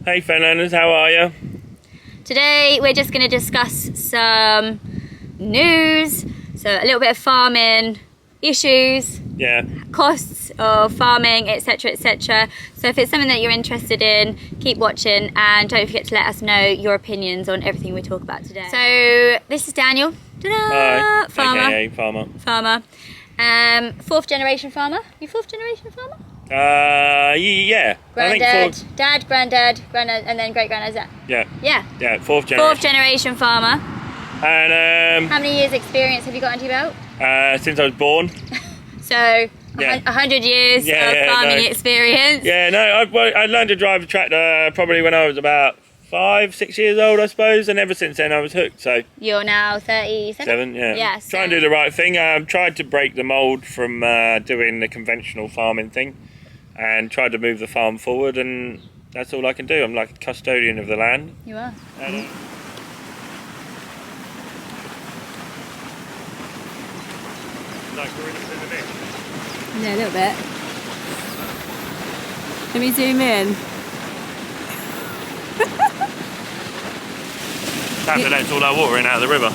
Hey Fernandez, how are you? Today we're just going to discuss some news, so a little bit of farming issues, costs of farming, etc, etc. So if it's something that you're interested in, keep watching and don't forget to let us know your opinions on everything we talk about today. So this is Daniel. Hi. Farmer. AKA farmer. Farmer. Fourth generation farmer. You fourth generation farmer? Yeah. Granddad, dad, granddad, and then great granddad. Is that? Yeah, fourth generation. Fourth generation farmer. And how many years experience have you got under your belt? since I was born. So 100 years of farming experience. Yeah, no, I learned to drive a tractor probably when I was about 5-6 years old, I suppose, and ever since then I was hooked. So you're now 37. Yeah. Try and do the right thing. I've tried to break the mold from doing the conventional farming thing, and tried to move the farm forward, and that's all I can do. I'm like a custodian of the land. You are. Like we're in the mix. Yeah, a little bit. Let me zoom in. That lets all that water in out of the river.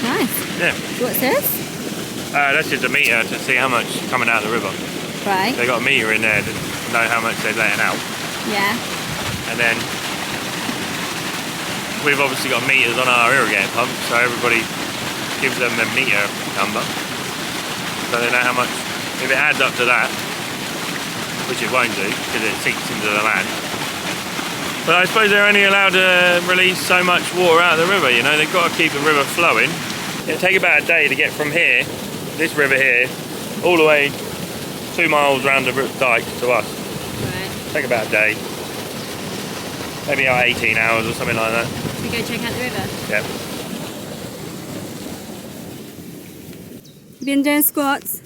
Nice. Yeah. What's this? That's just a meter to see how much is coming out of the river. Right. They got a meter in there to know how much they're letting out. Yeah. And then we've obviously got meters on our irrigating pump, so everybody gives them a meter number, so they know how much. If it adds up to that, which it won't do because it seeps into the land. But I suppose they're only allowed to release so much water out of the river. You know, they've got to keep the river flowing. It'll take about a day to get from here, this river here, all the way 2 miles round the dike to us. Right. Take about a day. Maybe like 18 hours or something like that. Should we go check out the river? Yeah. You been doing squats?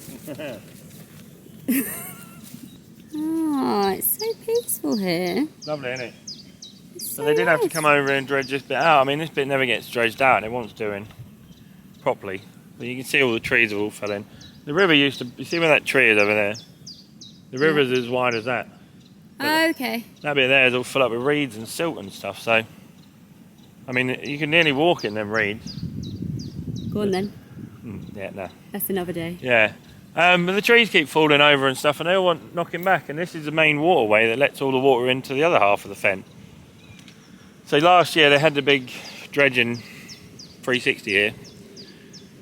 Oh, it's so peaceful here. Lovely, isn't it? So they did have to come over and dredge this bit out. I mean, this bit never gets dredged out, and it wants doing properly. But you can see all the trees have all fell in. The river used to, you see where that tree is over there? The river's as wide as that. Oh, okay. That bit there is all full up with reeds and silt and stuff, so I mean, you can nearly walk in them reeds. Go on then. Yeah, no. That's another day. Yeah. But the trees keep falling over and stuff, and they all want knocking back, and this is the main waterway that lets all the water into the other half of the fen. So last year they had the big dredging 360 here,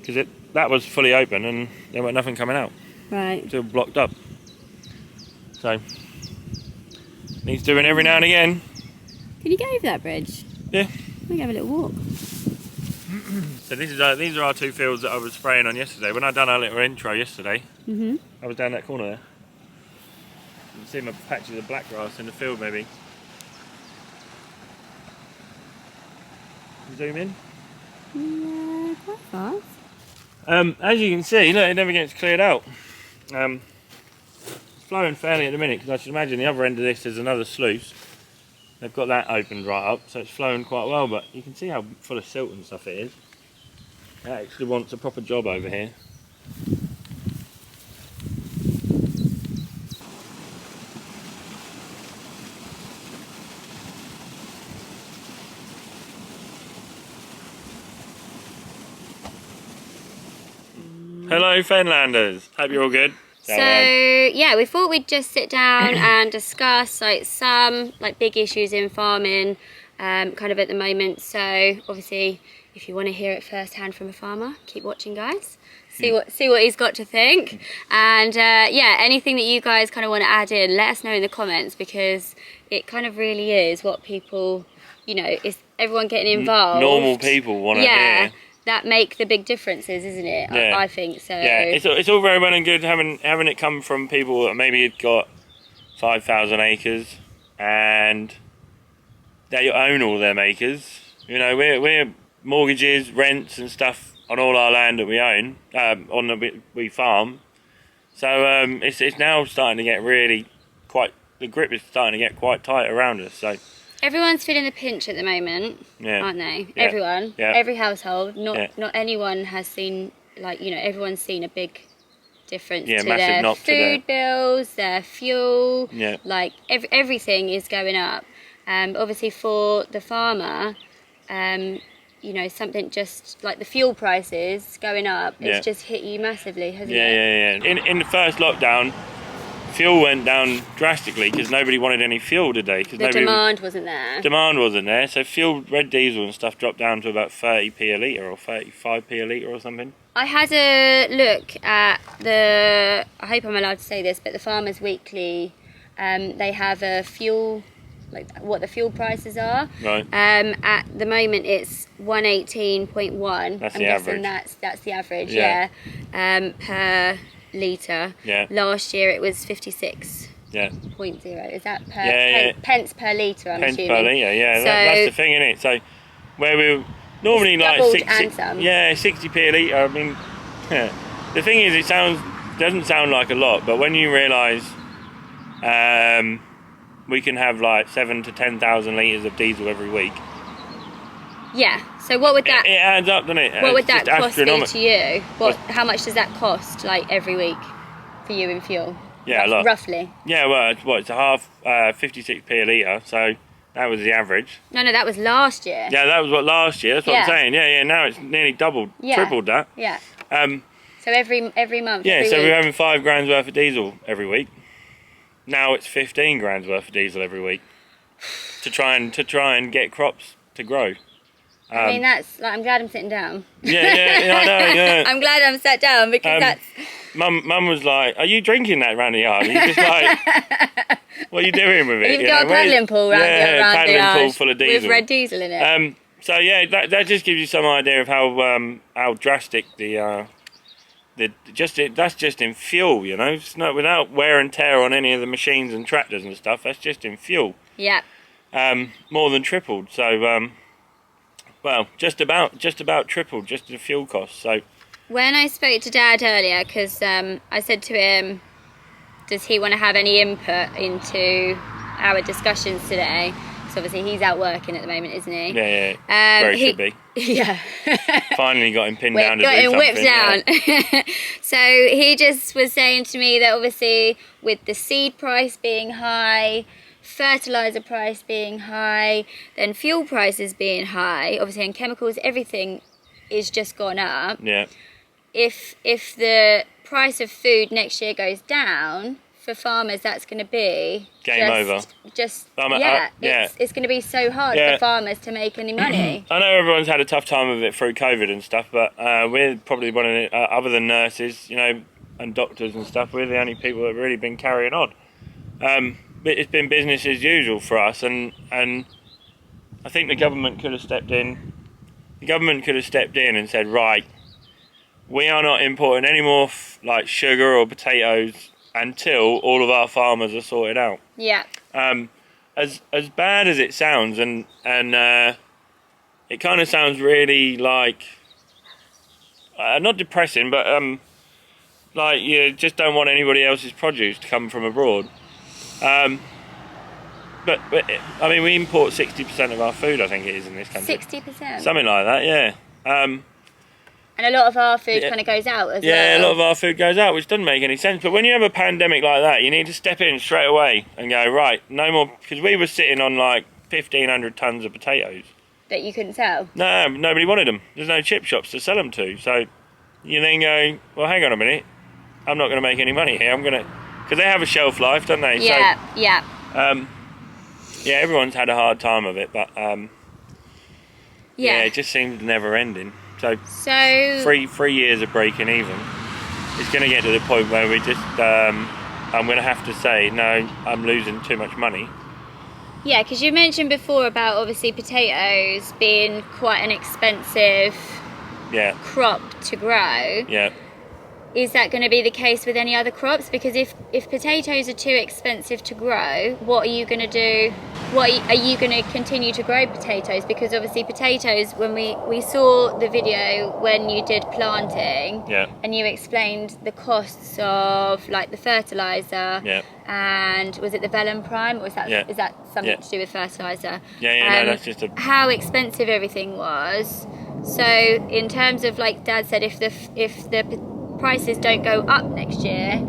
because that was fully open and there was nothing coming out. Right. It's all blocked up. So needs doing every now and again. Can you go over that bridge? Yeah. We can have a little walk. So these are our 2 fields that I was spraying on yesterday. When I done our little intro yesterday, I was down that corner there. You can see my patches of black grass in the field maybe. Zoom in. Yeah, quite fast. As you can see, look, it never gets cleared out. It's flowing fairly at the minute, because I should imagine the other end of this is another sluice. They've got that opened right up, so it's flowing quite well, but you can see how full of silt and stuff it is. It actually wants a proper job over here. Hello Fenlanders, hope you're all good. So yeah, we thought we'd just sit down and discuss like some big issues in farming kind of at the moment. So obviously if you want to hear it firsthand from a farmer, keep watching guys. See what he's got to think. And yeah, anything that you guys kind of want to add in, let us know in the comments, because it kind of really is what people, you know, is everyone getting involved. Normal people want to hear. That make the big differences, isn't it? Yeah. I think so. Yeah, it's all very well and good having it come from people that maybe have got 5,000 acres and they own all them acres. You know, we're mortgages, rents and stuff on all our land that we own, we farm. So it's now starting to get really the grip is starting to get quite tight around us. So everyone's feeling the pinch at the moment, aren't they? Yeah. Everyone, yeah. every household. Not anyone has seen, like, you know, everyone's seen a big difference Yeah, to massive their knock to food bills, their fuel, Yeah. like everything is going up. Obviously for the farmer, you know, something just like the fuel prices going up, it's just hit you massively, hasn't it? Yeah. In the first lockdown, fuel went down drastically because nobody wanted any fuel today. The demand wasn't there. Demand wasn't there, so fuel, red diesel and stuff dropped down to about 30p a litre or 35p a litre or something. I had a look at I hope I'm allowed to say this, but the Farmers Weekly, they have a fuel, like what the fuel prices are. Right. At the moment it's 118.1. That's I'm the guessing average. that's the average, yeah. Per litre. Yeah. Last year it was 56. Yeah. 0.0. Is that per pence per litre, I'm assuming? Pence per litre, yeah. So, that's the thing, isn't it? So where we normally it's like doubled 60p a litre. I mean, the thing is, doesn't sound like a lot, but when you realise we can have like 7,000 to 10,000 litres of diesel every week. Yeah. So what would that? It adds up, doesn't it? What would that cost be to you? How much does that cost, like every week, for you in fuel? Yeah, a lot. Roughly. Yeah, well, it's a half, 56p a litre, so that was the average. No, that was last year. Yeah, that was what last year. That's what I'm saying. Yeah. Now it's nearly doubled, tripled that. Yeah. So every month. Yeah, every so week. we're having $5,000 worth of diesel every week. Now it's $15,000 worth of diesel every week to try and get crops to grow. I mean, that's like, I'm glad I'm sitting down. Yeah, I know. Yeah. I'm glad I'm sat down because that's. Mum was like, "Are you drinking that round the yard?" And he's just like, "What are you doing with it?" You've got a paddling pool round the yard pool full of diesel with red diesel in it. So yeah, that just gives you some idea of how drastic that's just in fuel, you know. It's not without wear and tear on any of the machines and tractors and stuff. That's just in fuel. Yeah. More than tripled. So well, just about tripled just in fuel costs. So when I spoke to Dad earlier, because I said to him, does he want to have any input into our discussions today? So obviously he's out working at the moment, isn't he? Yeah. Where he should be. Yeah. Finally got him pinned down to do him something. Whipped down. Yeah. So he just was saying to me that obviously with the seed price being high, fertiliser price being high, then fuel prices being high, obviously, and chemicals, everything is just gone up. Yeah. If the price of food next year goes down, for farmers that's going to be game over. It's going to be so hard for farmers to make any money. I know everyone's had a tough time of it through COVID and stuff, but we're probably one of the, other than nurses, you know, and doctors and stuff, we're the only people that have really been carrying on. It's been business as usual for us, and I think the government could have stepped in. The government could have stepped in and said, right, we are not importing any more like sugar or potatoes until all of our farmers are sorted out. Yeah. As bad as it sounds, and it kind of sounds really like not depressing, but like you just don't want anybody else's produce to come from abroad. But I mean, we import 60% of our food, I think it is, in this country. 60%? Something like that, yeah. And a lot of our food kind of goes out as well. Yeah, a lot of our food goes out, which doesn't make any sense. But when you have a pandemic like that, you need to step in straight away and go, right, no more, because we were sitting on like 1,500 tonnes of potatoes. That you couldn't sell? No, nobody wanted them. There's no chip shops to sell them to. So you then go, well, hang on a minute, I'm not going to make any money here. I'm going to, because they have a shelf life, don't they? Yeah, so, yeah. Yeah, everyone's had a hard time of it, but yeah, it just seems never ending. So 3 years of breaking even, it's going to get to the point where we just, I'm going to have to say, no, I'm losing too much money. Yeah, because you mentioned before about obviously potatoes being quite an expensive crop to grow. Yeah. Is that going to be the case with any other crops? Because if potatoes are too expensive to grow, what are you going to do? Are you going to continue to grow potatoes? Because obviously potatoes, when we saw the video when you did planting, and you explained the costs of like the fertiliser, and was it the Vellum Prime, or is that something to do with fertiliser? No, that's just how expensive everything was. So in terms of, like Dad said, if the prices don't go up next year,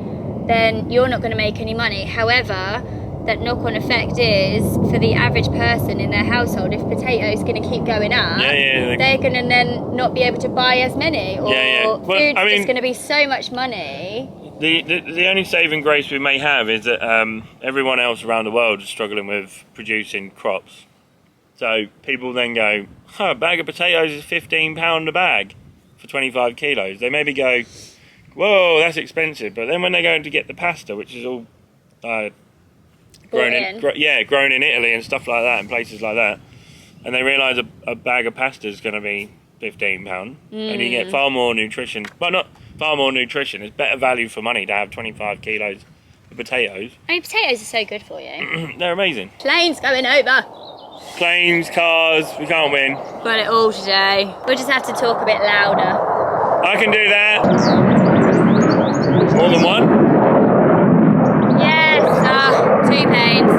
then you're not going to make any money. However, that knock-on effect is for the average person in their household, if potatoes going to keep going up, they're going to then not be able to buy as many, or Well, food's just going to be so much money. The only saving grace we may have is that everyone else around the world is struggling with producing crops. So people then go, a bag of potatoes is £15 a bag for 25 kilos. They maybe go, whoa, that's expensive. But then when they go to get the pasta, which is all grown in Italy and stuff like that, and places like that, and they realise a bag of pasta is going to be £15, and you get far more nutrition. Well, not far more nutrition. It's better value for money to have 25 kilos of potatoes. I mean, potatoes are so good for you. They're amazing. Planes going over. Planes, cars, we can't win. Got it all today. We'll just have to talk a bit louder. I can do that. More than one? Yes, 2 planes.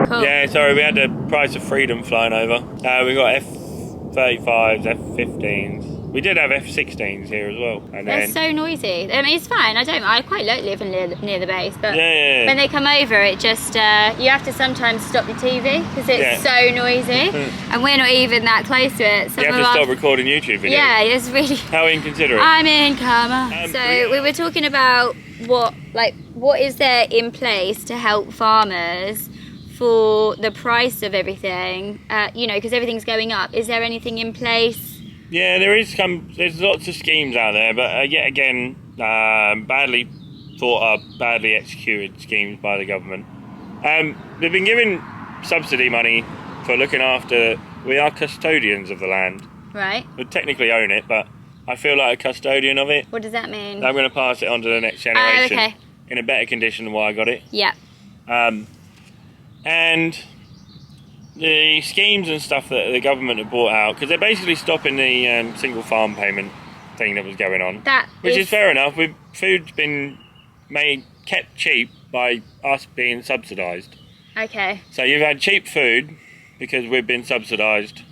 Cool. Yeah, sorry, we had the price of freedom flying over. We got F-35s, F-15s. We did have F-16s here as well. And they're so noisy. I mean, it's fine. I quite like living near the base, but when they come over, it just you have to sometimes stop your TV because it's so noisy, and we're not even that close to it. You have to stop recording YouTube videos. Yeah, it's really. How inconsiderate. I'm in karma. So we were talking about what is there in place to help farmers for the price of everything, because everything's going up. Is there anything in place? Yeah, there's lots of schemes out there, but yet again, badly thought up, badly executed schemes by the government. They've been given subsidy money for looking after, we are custodians of the land. Right. We technically own it, but I feel like a custodian of it. What does that mean? I'm going to pass it on to the next generation. Okay. In a better condition than why I got it. Yeah. And the schemes and stuff that the government have brought out, because they're basically stopping the single farm payment thing that was going on, which is fair enough. Food's been kept cheap by us being subsidised. Okay. So you've had cheap food because we've been subsidised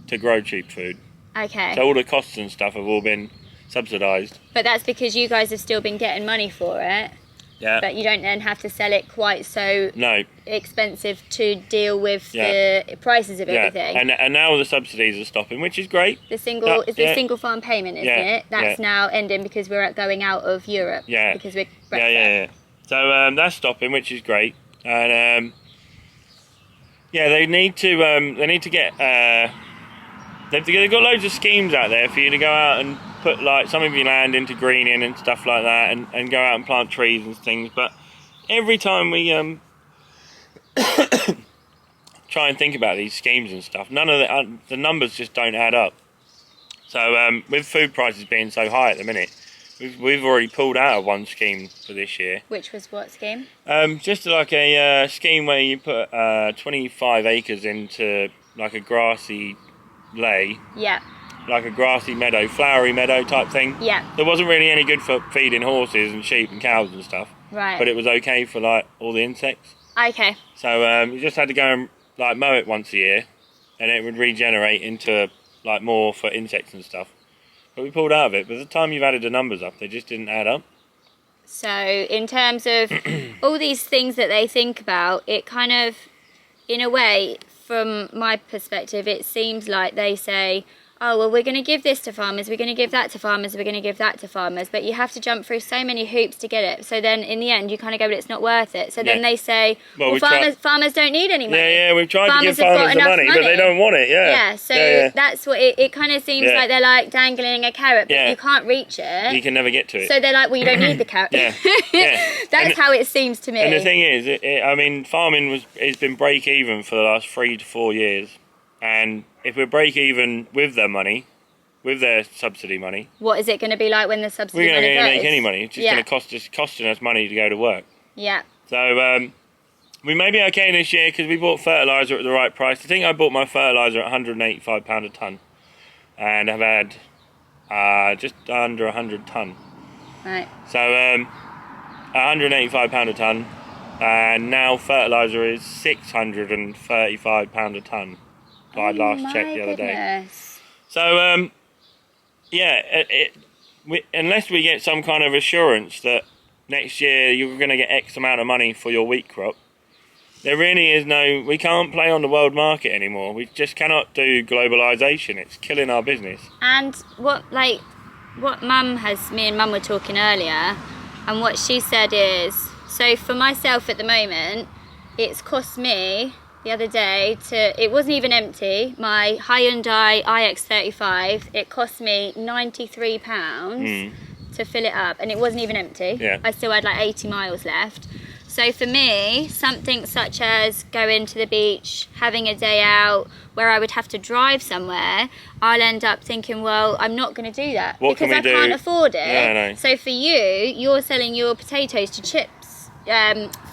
to grow cheap food. Okay. So all the costs and stuff have all been subsidised. But that's because you guys have still been getting money for it. Yeah. But you don't then have to sell it quite so expensive to deal with the prices of everything. And now the subsidies are stopping, which is great. The single farm payment, isn't it? That's now ending because we're going out of Europe. Yeah. Because we're Brexit. So that's stopping, which is great. And they need to get. They've got loads of schemes out there for you to go out and put some of your land into greening and stuff like that, and go out and plant trees and things. But every time we try and think about these schemes and stuff, none of the numbers just don't add up. So with food prices being so high at the minute, we've already pulled out of one scheme for this year. Which was what scheme? Just like a scheme where you put 25 acres into like a grassy lay. Yeah. Like a grassy meadow, flowery meadow type thing. Yeah. It wasn't really any good for feeding horses and sheep and cows and stuff. Right. But it was okay for all the insects. Okay. So you just had to go and mow it once a year, and it would regenerate into more for insects and stuff. But we pulled out of it. By the time you've added the numbers up, they just didn't add up. So in terms of all these things that they think about, it kind of, in a way, from my perspective, it seems like they say, oh, well, we're going to give this to farmers, we're going to give that to farmers, we're going to give that to farmers, but you have to jump through so many hoops to get it. So then in the end, you kind of go, but it's not worth it. So then they say, well farmers don't need any money. Yeah, we've tried to give farmers the money, but they don't want it, Yeah, so that's what it kind of seems like they're dangling a carrot, but you can't reach it. You can never get to it. So they're like, well, you don't need the carrot. That's how it seems to me. And the thing is, farming has been break even for the last 3 to 4 years. And if we break even with their money, with their subsidy money, what is it going to be like when the subsidy money goes? We're not going to make any money. It's just going to costing us money to go to work. Yeah. So we may be okay this year because we bought fertiliser at the right price. I think I bought my fertiliser at £185 a tonne, and I've had just under 100 tonne. Right. So £185 a tonne, and now fertiliser is £635 a tonne. I last checked the other day. So unless we get some kind of assurance that next year you're going to get X amount of money for your wheat crop, there really is we can't play on the world market anymore. We just cannot do globalisation. It's killing our business. And what me and Mum were talking earlier, and what she said is, so for myself at the moment, it's cost me the other day it wasn't even empty, my Hyundai iX35, it cost me £93 to fill it up, and it wasn't even empty. Yeah. I still had like 80 miles left. So for me, something such as going to the beach, having a day out where I would have to drive somewhere, I'll end up thinking, well, I'm not going to do that because I can't afford it. No. So for you're selling your potatoes to chips,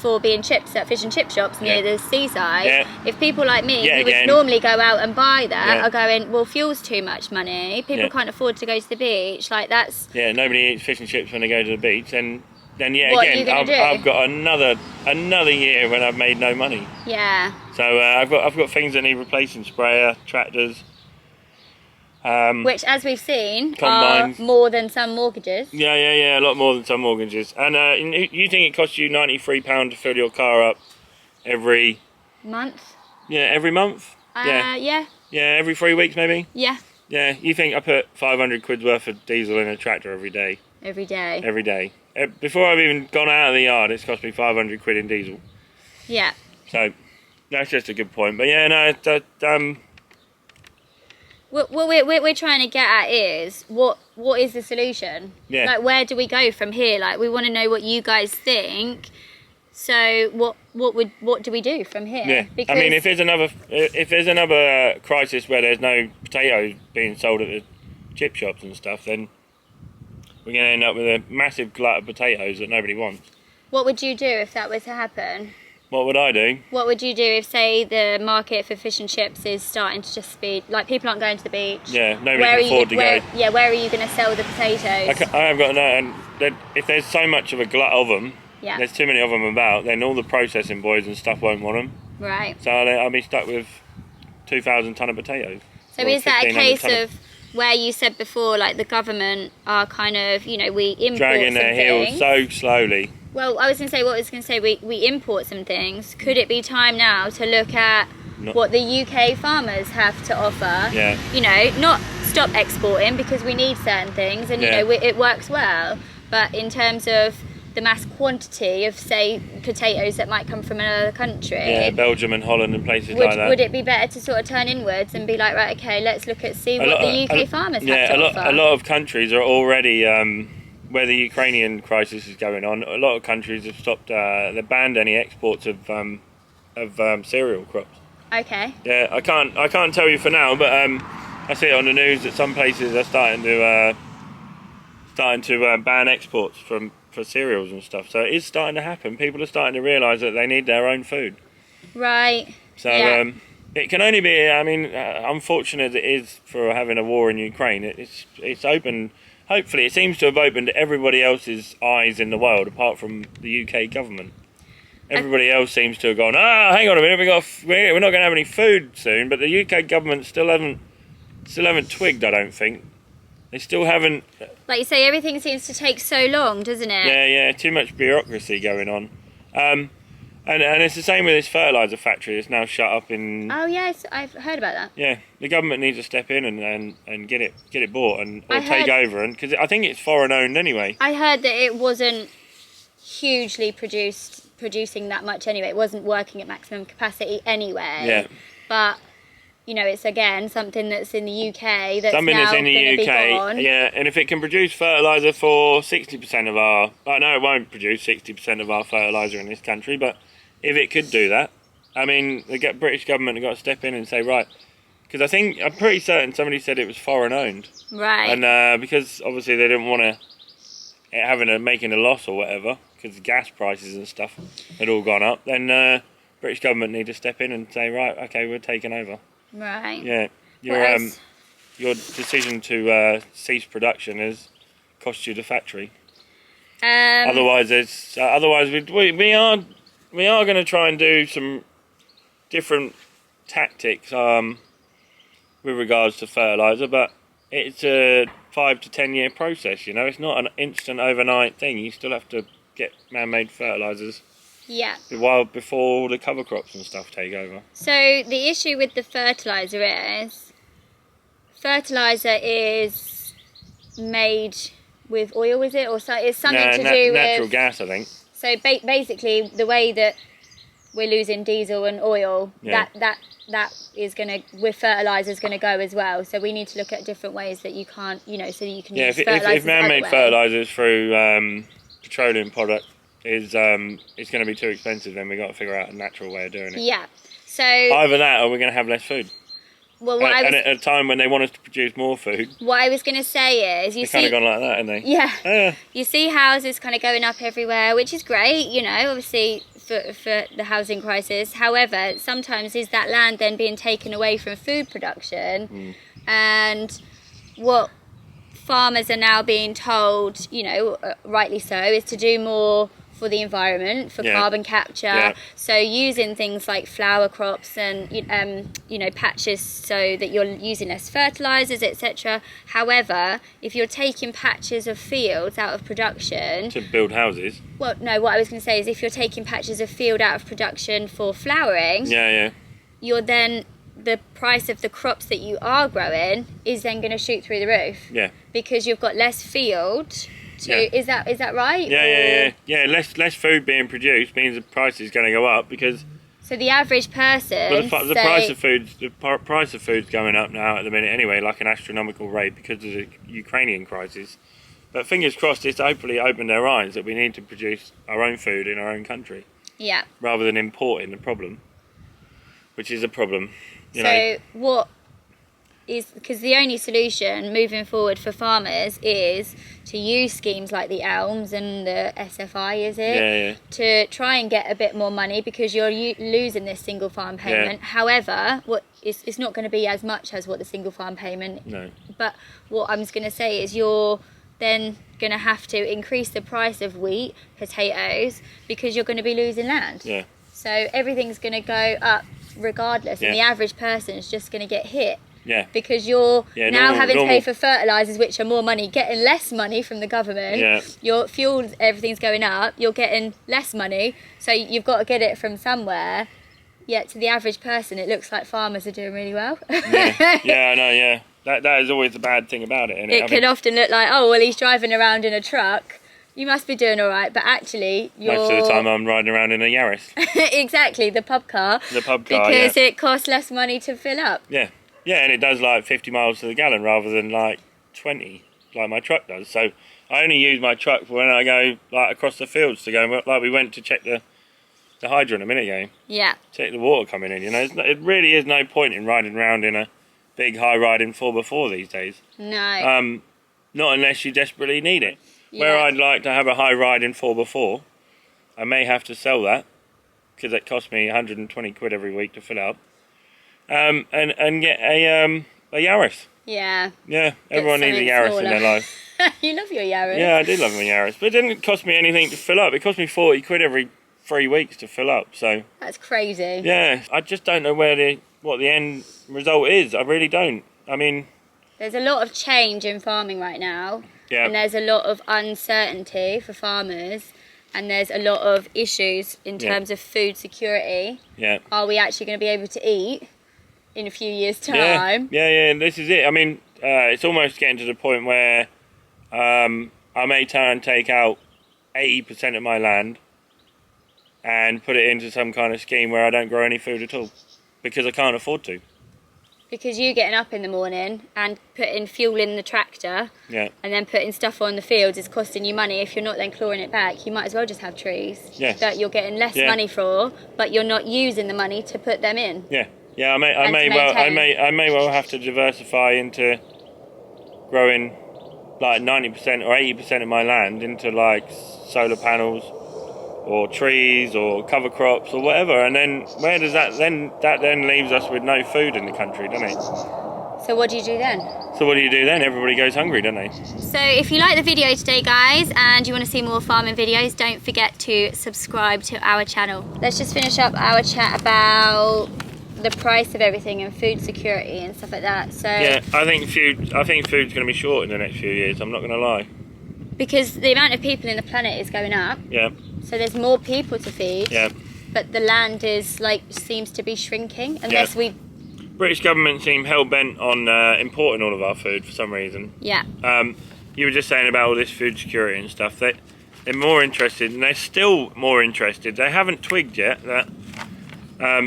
for being chips at fish and chip shops near the seaside. Yeah. If people like me who would normally go out and buy that are going, well, fuel's too much money, people can't afford to go to the beach, like that's... Yeah, nobody eats fish and chips when they go to the beach, and then what again, I've got another year when I've made no money. Yeah. So I've got things that need replacing: sprayer, tractors. Which, as we've seen, combines. Are more than some mortgages. Yeah, a lot more than some mortgages. And you think it costs you £93 to fill your car up every month? Yeah, every month. Yeah, every 3 weeks maybe. Yeah. Yeah, you think I put 500 quid worth of diesel in a tractor every day? Every day. Every day. Before I've even gone out of the yard, it's cost me 500 quid in diesel. Yeah. So that's just a good point. But yeah, no, what we're trying to get at is what is the solution? Yeah. Like, where do we go from here? Like, we want to know what you guys think. So what do we do from here? Yeah. Because, I mean, if there's another crisis where there's no potatoes being sold at the chip shops and stuff, then we're going to end up with a massive glut of potatoes that nobody wants. What would you do if that were to happen? What would I do? What would you do if, say, the market for fish and chips is starting to just be, like, people aren't going to the beach? Yeah, nobody can afford to go. Yeah, where are you going to sell the potatoes? I have got to know, and if there's so much of a glut of them, there's too many of them about, then all the processing boys and stuff won't want them. Right. So I'll be stuck with 2,000 tonne of potatoes. So is that a case of where you said before, like, the government are kind of, we import dragging their heels so slowly? Well, I was going to say, we import some things. Could it be time now to look at what the UK farmers have to offer? Yeah. Not stop exporting because we need certain things and, it works well. But in terms of the mass quantity of, say, potatoes that might come from another country. Yeah, Belgium and Holland and places like that. Would it be better to sort of turn inwards and be like, right, okay, let's look at what the UK farmers have to offer? A lot of countries are already, where the Ukrainian crisis is going on, a lot of countries have stopped, they've banned any exports of cereal crops. Okay. Yeah, I can't tell you for now, but I see it on the news that some places are starting to ban exports for cereals and stuff. So it is starting to happen. People are starting to realise that they need their own food. Right. So it can only be, unfortunate as it is for having a war in Ukraine, it's opened, hopefully it seems to have opened everybody else's eyes in the world apart from the UK government. Everybody else seems to have gone, hang on a minute, we're not going to have any food soon, but the UK government still haven't twigged, I don't think. They still haven't... Like you say, everything seems to take so long, doesn't it? Yeah, too much bureaucracy going on. And it's the same with this fertiliser factory that's now shut up in... Oh yes, I've heard about that. Yeah, the government needs to step in and get it bought or take over, and because I think it's foreign owned anyway. I heard that it wasn't hugely producing that much anyway. It wasn't working at maximum capacity anyway. Yeah. But... it's again something that's in the UK that's something now that's in the UK, be gone. Yeah, and if it can produce fertiliser for 60% of our... I know it won't produce 60% of our fertiliser in this country, but if it could do that, I mean, the British government have got to step in and say, right, because I'm pretty certain somebody said it was foreign owned. Right. And because obviously they didn't want to making a loss or whatever, because the gas prices and stuff had all gone up, then British government need to step in and say, right, okay, we're taking over. Right. Yeah. Your decision to cease production has cost you the factory. Otherwise, we are going to try and do some different tactics with regards to fertiliser, but it's a 5 to 10 year process, you know. It's not an instant overnight thing. You still have to get man-made fertilisers. Yeah. While before all the cover crops and stuff take over. So the issue with the fertiliser is made with oil, is it? Or so it's something to do with natural gas, I think. So basically, the way that we're losing diesel and oil, that is with fertiliser is going to go as well. So we need to look at different ways that you can't, so that you can use fertilisers. If man-made fertilisers through petroleum product is it's going to be too expensive, then we've got to figure out a natural way of doing it. Yeah. So either that, or we're going to have less food. Well, at a time when they want us to produce more food. What I was going to say is, kind of gone like that, haven't they? Yeah. You see houses kind of going up everywhere, which is great, obviously for the housing crisis. However, sometimes is that land then being taken away from food production, and what farmers are now being told, rightly so, is to do more for the environment, for carbon capture. So using things like flower crops and patches so that you're using less fertilizers, etc. However, if you're taking patches of fields out of production to build houses, well, no, what I was going to say is if you're taking patches of field out of production for flowering, you're then, the price of the crops that you are growing is then going to shoot through the roof. Because you've got less field. Is that right? Yeah. Less food being produced means the price is going to go up because. So the average person. Well, the price of food's going up now at the minute anyway, like an astronomical rate because of the Ukrainian crisis. But fingers crossed, it's hopefully opened their eyes that we need to produce our own food in our own country. Yeah. Rather than importing the problem, which is a problem. What is, because the only solution moving forward for farmers is to use schemes like the ELMS and the SFI, to try and get a bit more money because you're losing this single farm payment. However, it's not going to be as much as what the single farm payment. No. But what I'm just going to say is you're then going to have to increase the price of wheat, potatoes, because you're going to be losing land. Yeah. So everything's going to go up regardless, and the average person is just going to get hit. Yeah. Because you're now having to pay for fertilisers, which are more money, getting less money from the government. Yeah. Your fuel, everything's going up, you're getting less money, so you've got to get it from somewhere. Yet to the average person, it looks like farmers are doing really well. I know, That is always the bad thing about it, isn't it? It can often look like, oh, well, he's driving around in a truck. You must be doing all right, but actually most of the time I'm riding around in a Yaris. Exactly, the pub car. Because it costs less money to fill up. Yeah, and it does like 50 miles to the gallon rather than like 20, like my truck does. So I only use my truck for when I go like across the fields to go, like we went to check the hydrant a minute ago. Yeah. Check the water coming in, it really is no point in riding around in a big high-riding 4x4 these days. No. Not unless you desperately need it. Yeah. Where I'd like to have a high-riding 4x4, I may have to sell that because it costs me 120 quid every week to fill up. And get a Yaris. Yeah. Yeah, everyone needs a Yaris in their life. You love your Yaris. Yeah, I do love my Yaris. But it didn't cost me anything to fill up. It cost me 40 quid every 3 weeks to fill up. So that's crazy. Yeah, I just don't know what the end result is. I really don't. I mean, there's a lot of change in farming right now. Yeah. And there's a lot of uncertainty for farmers. And there's a lot of issues in terms of food security. Yeah. Are we actually going to be able to eat in a few years' time? Yeah, this is it. I mean, it's almost getting to the point where I may try and take out 80% of my land and put it into some kind of scheme where I don't grow any food at all because I can't afford to. Because you getting up in the morning and putting fuel in the tractor and then putting stuff on the fields is costing you money. If you're not then clawing it back, you might as well just have trees that you're getting less money for, but you're not using the money to put them in. I may well have to diversify into growing like 90% or 80% of my land into like solar panels or trees or cover crops or whatever, and then where does that then leaves us with no food in the country, doesn't it? So what do you do then? Everybody goes hungry, don't they? So if you like the video today, guys, and you want to see more farming videos, don't forget to subscribe to our channel. Let's just finish up our chat about the price of everything and food security and stuff like that. So yeah, I think food's going to be short in the next few years. I'm not going to lie. Because the amount of people in the planet is going up. Yeah. So there's more people to feed. Yeah. But the land seems to be shrinking unless we. British government seem hell bent on importing all of our food for some reason. Yeah. You were just saying about all this food security and stuff. They're more interested, and they're still more interested. They haven't twigged yet that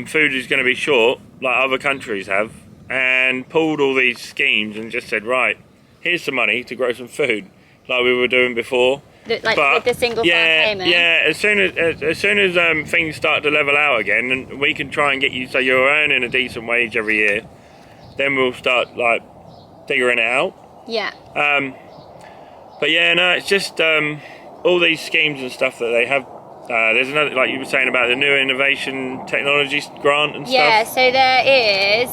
food is going to be short, like other countries have, and pulled all these schemes and just said, right, here's some money to grow some food, like we were doing before. With the single farm payment. Yeah, as soon as things start to level out again, and we can try and get you so you're earning a decent wage every year, then we'll start like figuring it out. Yeah. But yeah, no, it's just all these schemes and stuff that they have. There's another, like you were saying about the new innovation technology grant and stuff. Yeah, so there is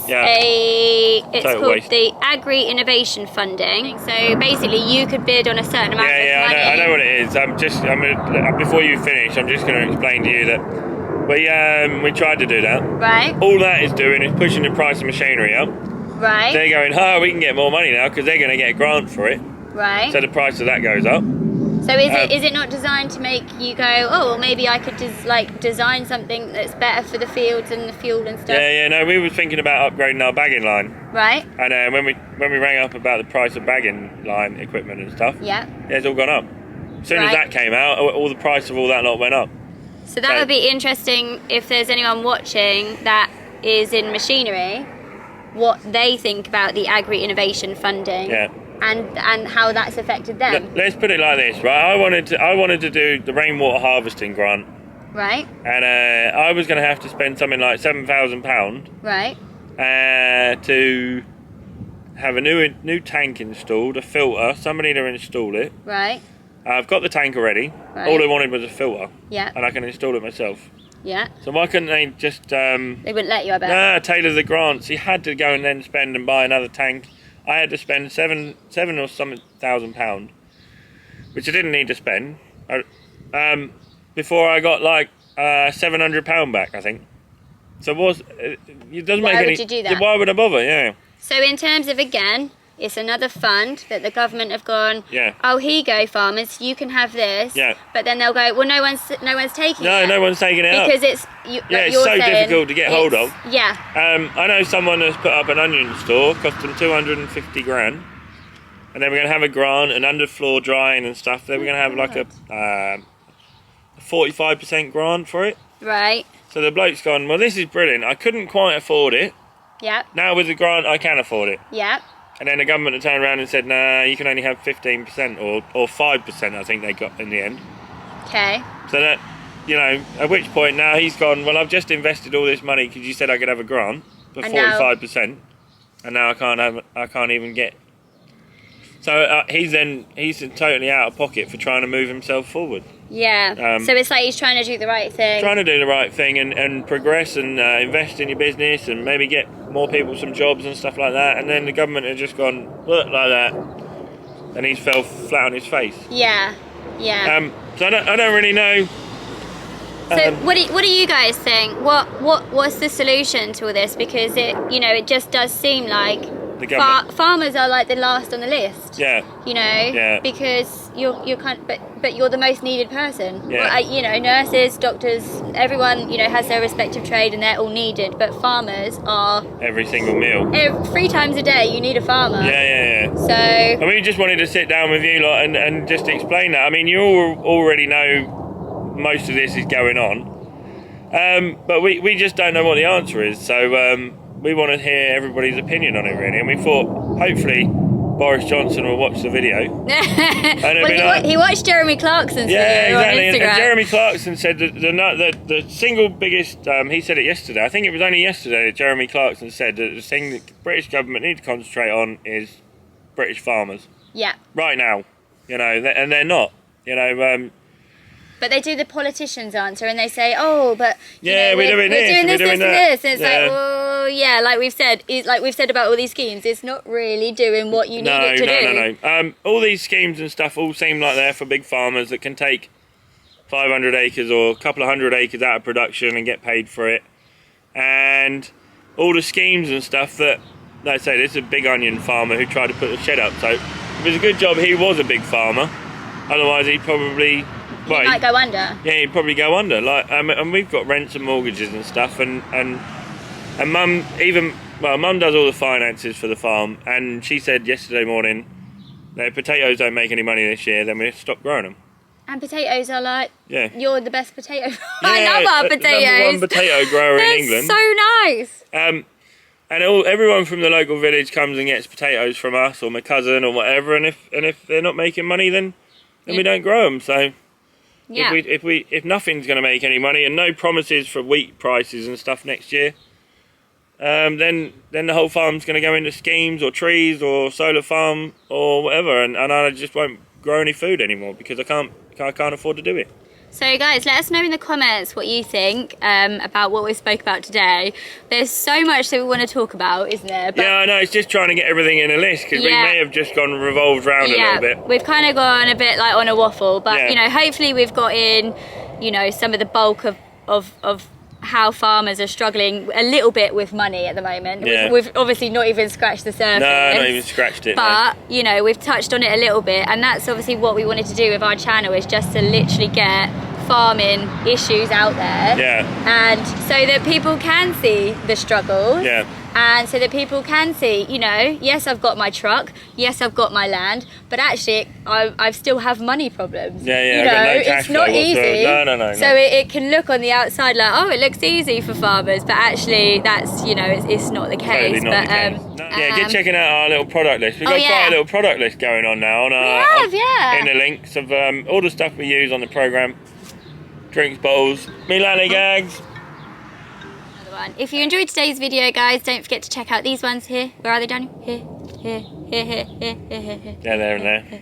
it's called the Agri Innovation Funding. So basically you could bid on a certain amount of money. I know what it is. Before you finish, I'm just going to explain to you that we tried to do that. Right. All that is doing is pushing the price of machinery up. Right. They're going, we can get more money now because they're going to get a grant for it. Right. So the price of that goes up. So is it not designed to make you go, oh, well, maybe I could design something that's better for the fields and the fuel and stuff? Yeah, no, we were thinking about upgrading our bagging line. Right. And when we rang up about the price of bagging line equipment and stuff, it's all gone up. As soon as that came out, all the price of all that lot went up. So that would be interesting if there's anyone watching that is in machinery, what they think about the Agri Innovation Funding. Yeah. And how that's affected them. Let's put it like this, right? I wanted to do the rainwater harvesting grant. Right. And I was going to have to spend something like £7,000. Right. To have a new tank installed, a filter, somebody to install it. Right. I've got the tank already. Right. All I wanted was a filter. Yeah. And I can install it myself. Yeah. So why couldn't they just... they wouldn't let you, I bet. Tailor the grants. You had to go and then spend and buy another tank. I had to spend seven or something £1,000, which I didn't need to spend. Before I got like £700 back, I think. So it doesn't make any. Why would you do that? Why would I bother? Yeah. So in terms of, again, it's another fund that the government have gone. Yeah. Oh, here you go, farmers. You can have this. Yeah. But then they'll go, well, no one's taking it. No one's taking it because up. It's so difficult to get hold of. Yeah. I know someone has put up an onion store, cost them 250 grand, and they were going to have a grant and underfloor drying and stuff. They were going to have like a 45% grant for it. Right. So the bloke's gone, well, this is brilliant. I couldn't quite afford it. Yeah. Now with the grant, I can afford it. Yeah. And then the government had turned around and said, nah, you can only have 15% or 5%, I think they got in the end. Okay. So that, at which point now he's gone, well, I've just invested all this money because you said I could have a grant for 45%. And now I can't even get. So he's totally out of pocket for trying to move himself forward. Yeah. So it's like he's trying to do the right thing. Trying to do the right thing and progress and invest in your business and maybe get more people some jobs and stuff like that. And then the government had just gone, look, like that. And he's fell flat on his face. Yeah. Yeah. So I don't really know. So what do you guys think? What's the solution to all this? Because it just does seem like farmers are like the last on the list. Yeah. Yeah. Because you're but you're the most needed person. Yeah. Nurses, doctors, everyone has their respective trade and they're all needed. But farmers are every single meal. 3 times a day you need a farmer. Yeah. So. And we just wanted to sit down with you lot and just explain that. I mean, you all already know most of this is going on, but we just don't know what the answer is. So we want to hear everybody's opinion on it, really. And we thought, hopefully, Boris Johnson will watch the video. And he watched Jeremy Clarkson's video exactly. on Instagram. And Jeremy Clarkson said that the single biggest, he said it yesterday, I think it was only yesterday that Jeremy Clarkson said that the thing that the British government need to concentrate on is British farmers. Yeah. Right now, and they're not, But they do the politicians' answer and they say, oh, but we're doing this, and this. And it's like, well, yeah, like we've said about all these schemes, it's not really doing what you need it to do. No. All these schemes and stuff all seem like they're for big farmers that can take 500 acres or a couple of hundred acres out of production and get paid for it. And all the schemes and stuff that, like I say, this is a big onion farmer who tried to put the shed up. So it was a good job he was a big farmer. Otherwise, he'd probably... Well, he might go under. Yeah, he'd probably go under. Like, and we've got rents and mortgages and stuff, and Mum Mum does all the finances for the farm, and she said yesterday morning that if potatoes don't make any money this year, then we stop growing them. And potatoes are like, yeah, you're the best potato. I love our potatoes. Number one potato grower in England. So nice. And everyone from the local village comes and gets potatoes from us or my cousin or whatever, and if they're not making money, then we don't grow them. So yeah. if nothing's going to make any money and no promises for wheat prices and stuff next year, then the whole farm's going to go into schemes or trees or solar farm or whatever, and I just won't grow any food anymore because I can't afford to do it. So guys, let us know in the comments what you think about what we spoke about today. There's so much that we want to talk about, isn't there? But yeah, I know, it's just trying to get everything in a list because we may have just revolved round a little bit. We've kind of gone a bit like on a waffle, but you know, hopefully we've got in, you know, some of the bulk of how farmers are struggling a little bit with money at the moment. Yeah. We've obviously not even scratched the surface. No, not even scratched it. But, you know, we've touched on it a little bit, and that's obviously what we wanted to do with our channel, is just to literally get farming issues out there. Yeah. And so that people can see the struggles. Yeah. And so that people can see, you know, yes, I've got my truck, yes, I've got my land, but actually I still have money problems. Yeah, yeah. You know, it's not easy. No. So it can look on the outside like, oh, it looks easy for farmers, but actually that's, you know, it's not the case. Totally not the case. Yeah, get checking out our little product list. We've got quite a little product list going on now on our in the links of all the stuff we use on the programme. Drinks, bottles, me lollygags. If you enjoyed today's video, guys, don't forget to check out these ones here. Where are they, Daniel? Here. Yeah, there and there.